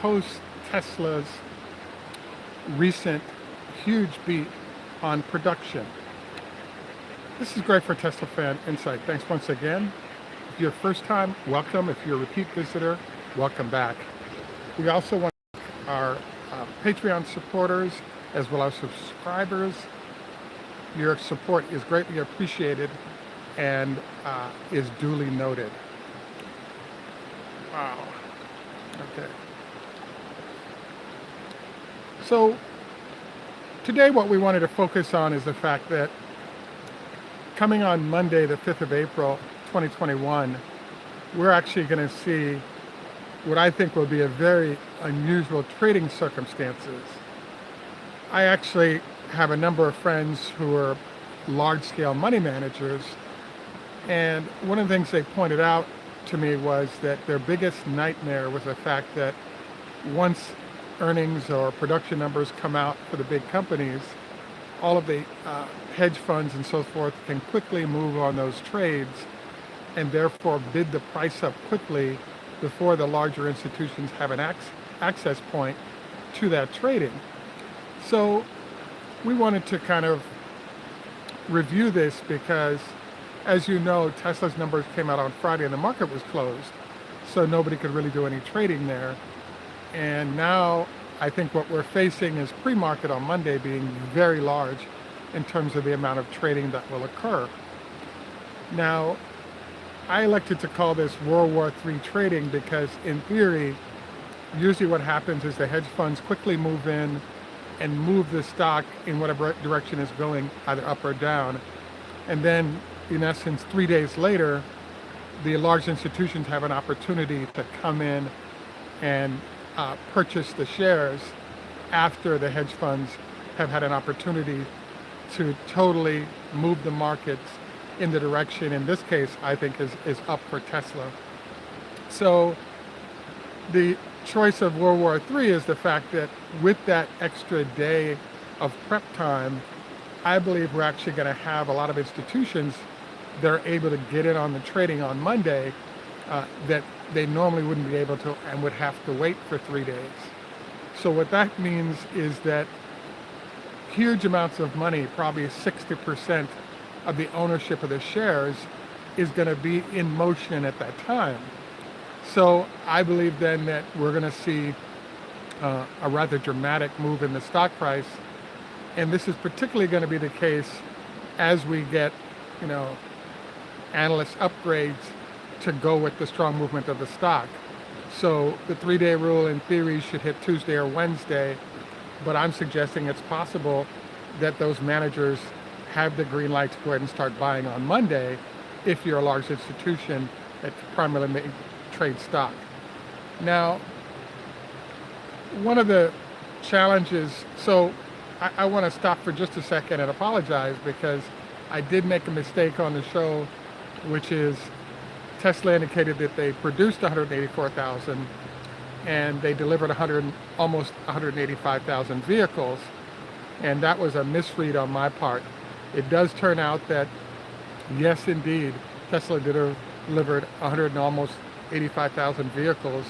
post Tesla's recent huge beat on production. This is great for Teslafaninsight. Thanks once again. If you're first time, welcome. If you're a repeat visitor, welcome back. We also want to thank our Patreon supporters as well as subscribers. Your support is greatly appreciated and is duly noted. Wow. Okay. So today what we wanted to focus on is the fact that coming on Monday, the 5th of April, 2021, we're actually going to see what I think will be a very unusual trading circumstances. I actually have a number of friends who are large-scale money managers, and one of the things they pointed out to me was that their biggest nightmare was the fact that once earnings or production numbers come out for the big companies, all of the hedge funds and so forth can quickly move on those trades and therefore bid the price up quickly before the larger institutions have an access point to that trading. So we wanted to kind of review this because, as you know, Tesla's numbers came out on Friday and the market was closed, so nobody could really do any trading there. And now I think what we're facing is pre-market on Monday being very large in terms of the amount of trading that will occur. Now, I elected to call this World War III trading because in theory, usually what happens is the hedge funds quickly move in and move the stock in whatever direction is going, either up or down. And then, in essence, 3 days later, the large institutions have an opportunity to come in and purchase the shares after the hedge funds have had an opportunity to totally move the markets in the direction, in this case, I think is up for Tesla. So the choice of World War III is the fact that with that extra day of prep time, I believe we're actually going to have a lot of institutions that are able to get in on the trading on Monday that they normally wouldn't be able to and would have to wait for 3 days. So what that means is that huge amounts of money, probably 60% of the ownership of the shares, is going to be in motion at that time. So I believe then that we're going to see a rather dramatic move in the stock price. And this is particularly going to be the case as we get, analyst upgrades to go with the strong movement of the stock. So the 3-day rule in theory should hit Tuesday or Wednesday, but I'm suggesting it's possible that those managers have the green light to go ahead and start buying on Monday if you're a large institution that primarily may trade stock. Now, one of the challenges, so I want to stop for just a second and apologize because I did make a mistake on the show, which is Tesla indicated that they produced 184,000 and they delivered almost 185,000 vehicles, and that was a misread on my part. It does turn out that, yes, indeed, Tesla delivered almost 85,000 vehicles,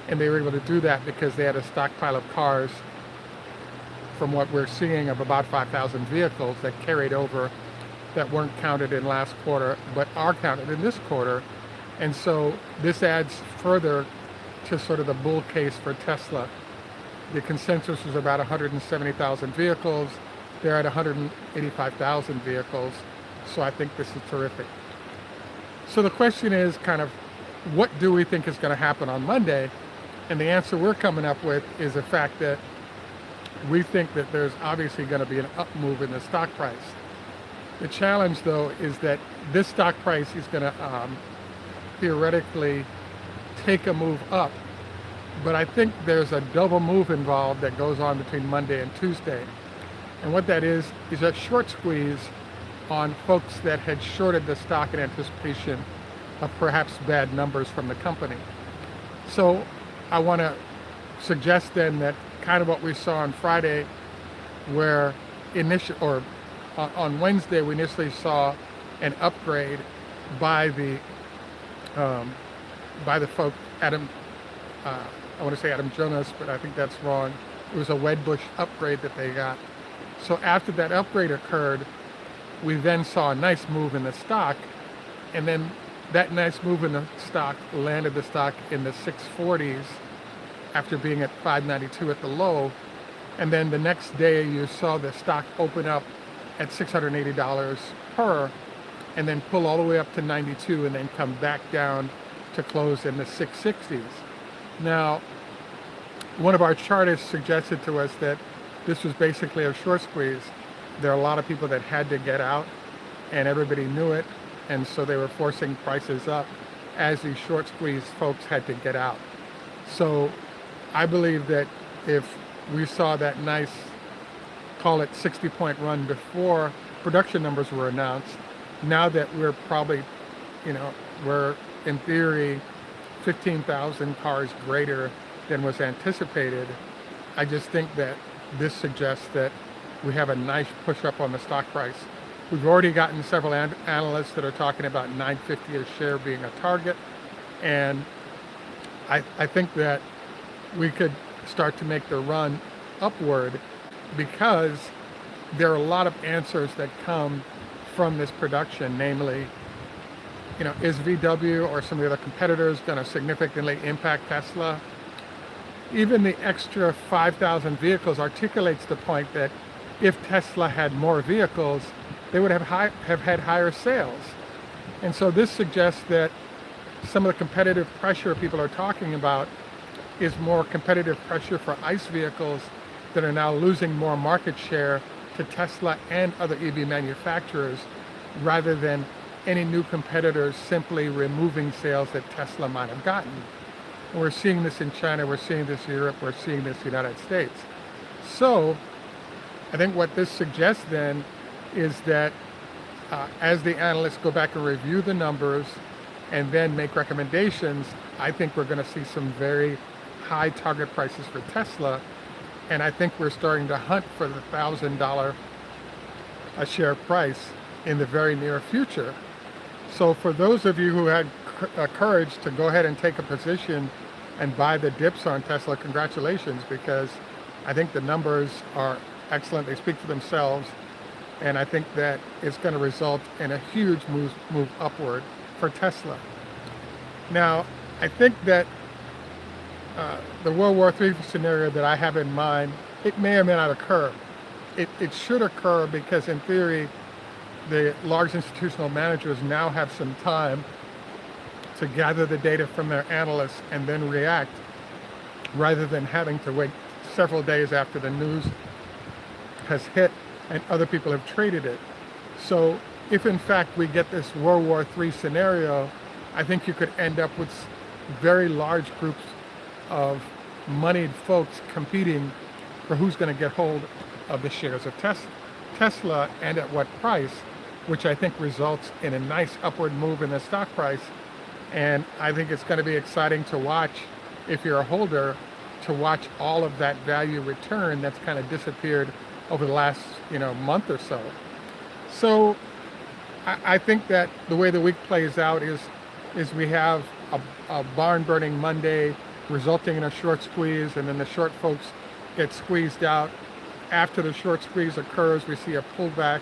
and they were able to do that because they had a stockpile of cars from what we're seeing of about 5,000 vehicles that carried over that weren't counted in last quarter, but are counted in this quarter. And so this adds further to sort of the bull case for Tesla. The consensus was about 170,000 vehicles. They're at 185,000 vehicles. So I think this is terrific. So the question is kind of, what do we think is going to happen on Monday? And the answer we're coming up with is the fact that we think that there's obviously going to be an up move in the stock price. The challenge, though, is that this stock price is going to theoretically take a move up. But I think there's a double move involved that goes on between Monday and Tuesday. And what that is a short squeeze on folks that had shorted the stock in anticipation of perhaps bad numbers from the company. So I want to suggest then that kind of what we saw on Friday, where on Wednesday we initially saw an upgrade by the folk I want to say Adam Jonas, but I think that's wrong. It was a Wedbush upgrade that they got. So after that upgrade occurred, we then saw a nice move in the stock, and then that nice move in the stock landed the stock in the 640s after being at 592 at the low. And then the next day you saw the stock open up at $680 per, and then pull all the way up to 92 and then come back down to close in the 660s. Now, one of our chartists suggested to us that this was basically a short squeeze. There are a lot of people that had to get out, and everybody knew it, and so they were forcing prices up as these short squeeze folks had to get out. So I believe that if we saw that nice, call it 60-point run before production numbers were announced, now that we're probably, we're in theory 15,000 cars greater than was anticipated, I just think that this suggests that we have a nice push up on the stock price. We've already gotten several analysts that are talking about $9.50 a share being a target, and I think that we could start to make the run upward because there are a lot of answers that come from this production, namely, is VW or some of the other competitors going to significantly impact Tesla? Even the extra 5,000 vehicles articulates the point that if Tesla had more vehicles, they would have had higher sales. And so this suggests that some of the competitive pressure people are talking about is more competitive pressure for ICE vehicles that are now losing more market share to Tesla and other EV manufacturers, rather than any new competitors simply removing sales that Tesla might have gotten. And we're seeing this in China, we're seeing this in Europe, we're seeing this in the United States. So I think what this suggests then is that as the analysts go back and review the numbers and then make recommendations, I think we're going to see some very high target prices for Tesla. And I think we're starting to hunt for the $1,000 a share price in the very near future. So for those of you who had courage to go ahead and take a position and buy the dips on Tesla, congratulations, because I think the numbers are excellent. They speak for themselves. And I think that it's going to result in a huge move upward for Tesla. Now, I think that the World War III scenario that I have in mind, it may or may not occur. It should occur because in theory, the large institutional managers now have some time to gather the data from their analysts and then react, rather than having to wait several days after the news has hit and other people have traded it. So if in fact we get this World War III scenario, I think you could end up with very large groups of moneyed folks competing for who's going to get hold of the shares of Tesla and at what price, which I think results in a nice upward move in the stock price. And I think it's going to be exciting to watch, if you're a holder, to watch all of that value return that's kind of disappeared over the last month or so. So I think that the way the week plays out is we have a barn burning Monday resulting in a short squeeze, and then the short folks get squeezed out. After the short squeeze occurs, we see a pullback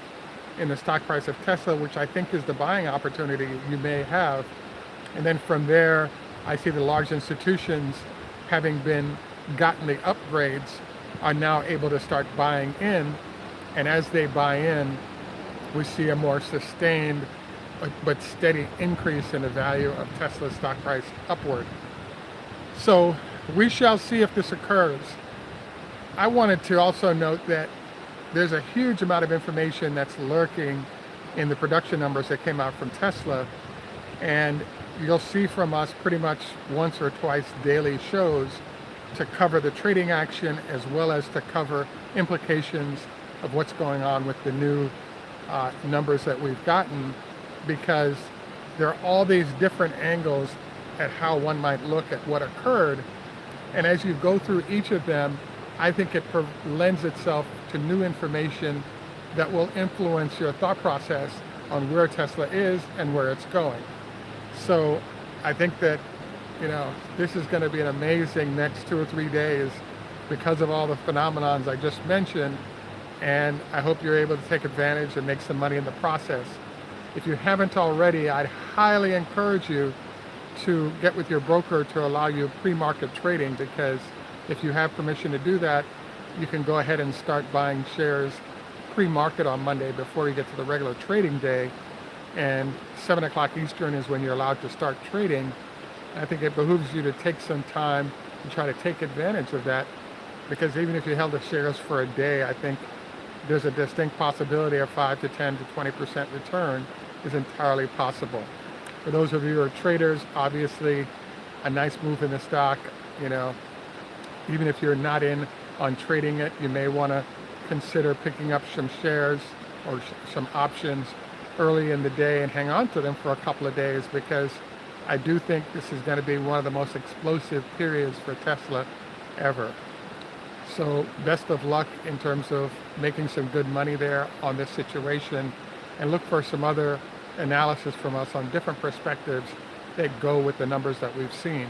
in the stock price of Tesla, which I think is the buying opportunity you may have. And then from there, I see the large institutions, having gotten the upgrades, are now able to start buying in. And as they buy in, we see a more sustained but steady increase in the value of Tesla's stock price upward. So we shall see if this occurs. I wanted to also note that there's a huge amount of information that's lurking in the production numbers that came out from Tesla. And you'll see from us pretty much once or twice daily shows to cover the trading action, as well as to cover implications of what's going on with the new numbers that we've gotten, because there are all these different angles at how one might look at what occurred. And as you go through each of them, I think it lends itself to new information that will influence your thought process on where Tesla is and where it's going. So I think that This is going to be an amazing next 2 or 3 days because of all the phenomenons I just mentioned, and I hope you're able to take advantage and make some money in the process. If you haven't already, I'd highly encourage you to get with your broker to allow you pre-market trading, because if you have permission to do that, you can go ahead and start buying shares pre-market on Monday before you get to the regular trading day, and 7 o'clock Eastern is when you're allowed to start trading. I think it behooves you to take some time and try to take advantage of that, because even if you held the shares for a day, I think there's a distinct possibility of 5 to 10 to 20% return is entirely possible. For those of you who are traders, obviously a nice move in the stock. Even if you're not in on trading it, you may want to consider picking up some shares or some options early in the day and hang on to them for a couple of days, because I do think this is going to be one of the most explosive periods for Tesla ever. So best of luck in terms of making some good money there on this situation, and look for some other analysis from us on different perspectives that go with the numbers that we've seen.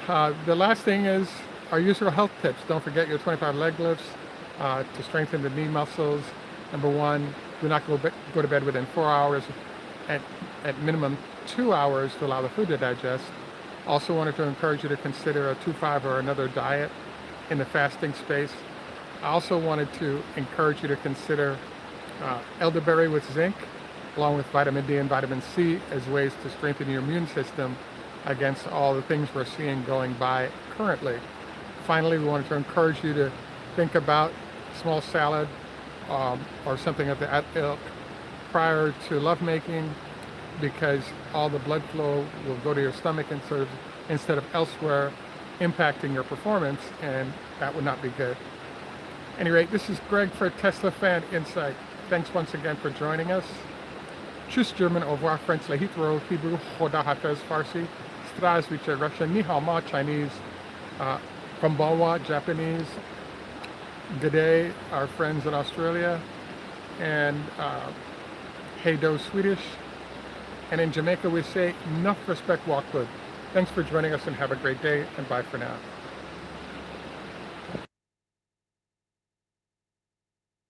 The last thing is our usual health tips. Don't forget your 25 leg lifts to strengthen the knee muscles. Number one, do not go to bed within 4 hours, at minimum 2 hours to allow the food to digest. Also wanted to encourage you to consider a 2-5 or another diet in the fasting space. I also wanted to encourage you to consider elderberry with zinc, along with vitamin D and vitamin C, as ways to strengthen your immune system against all the things we're seeing going by currently. Finally, we wanted to encourage you to think about small salad or something of that ilk prior to lovemaking, because all the blood flow will go to your stomach instead of elsewhere, impacting your performance, and that would not be good. At any rate, this is Greg for Teslafaninsight. Thanks once again for joining us. Tschüss German, au revoir French, Lahitro, Hebrew, Khoda Hafez, Farsi, Zdravstvuyte Russian, Ni Hao Ma Chinese, Konbanwa Japanese, good day our friends in Australia, and Hey Do Swedish. And in Jamaica we say, enough respect, walk good. Thanks for joining us and have a great day, and bye for now.